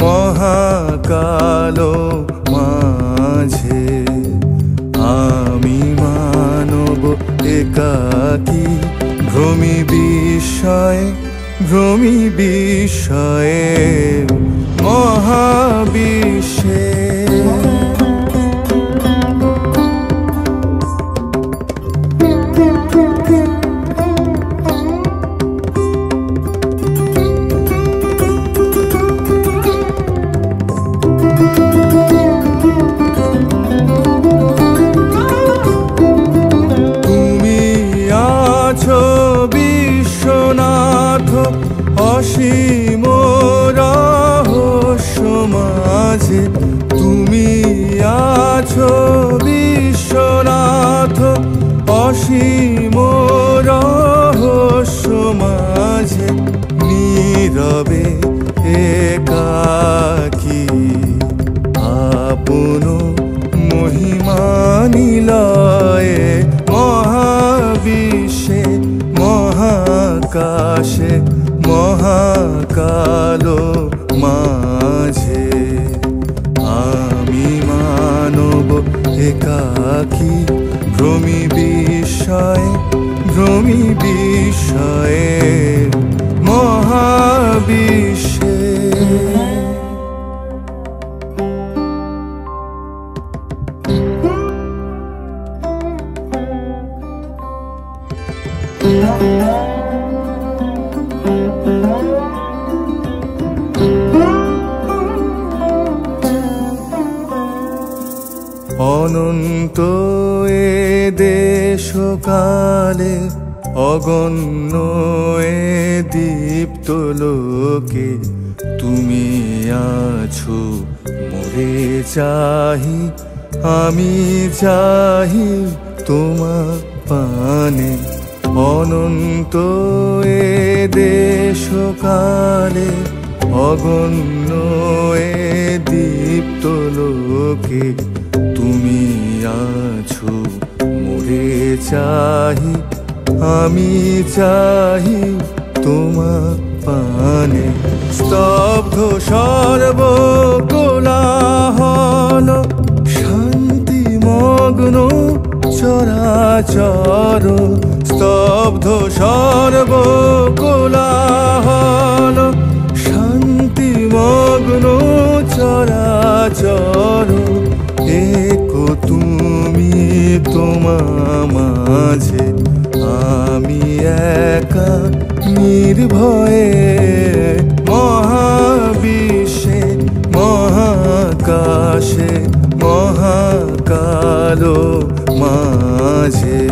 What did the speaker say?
মহাকালো মাঝে আমি মানব একাকী ভ্রমি বিস্ময়ে মহাবিশ্বে। বিশ্বনাথ অসীম রহস্য মাঝে, তুমি আছো বিশ্বনাথ অসীম রহস্য মাঝে, নীরবে একাকী আপন মহিমা নিলয়ে মহাবিশ্বে মহাকাশে মহাকালো মাঝে আমি মানব একাকী ভ্রমি বিস্ময়ে মহাবিশ্বে। অনন্ত এ দেশকালে অগণ্য এ দীপ্ত লোকে, তুমি আছো মোরে চাহি, আমি চাহি তোমার পানে। অনন্ত এ দেশকালে অগণ্য এ দীপ্ত লোকে, তুমি আছো মোরে চাহি, আমি চাহি তোমার পানে। স্তব্ধ সর্বকোলাহল শান্তিমগ্ন চরাচর, স্তব্ধ সর্বকোলাহল শান্তিমগ্ন চরাচর, একো তুমি তোমা মাঝে, আমি একা নির্ভয়ে মহাবিশ্বে মহাকাশে মহাকালো মাঝে।